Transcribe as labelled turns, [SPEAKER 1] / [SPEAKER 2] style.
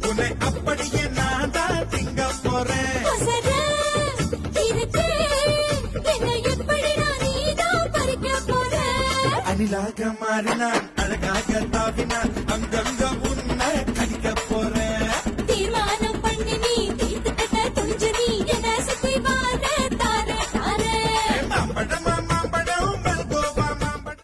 [SPEAKER 1] உன்னை அப்படியே நான் தான் திங்க போறேன். அணிலாக மாறினான், அழகாக தாவினான், அங்கங்க உன்னை கடிக்க போறேன்.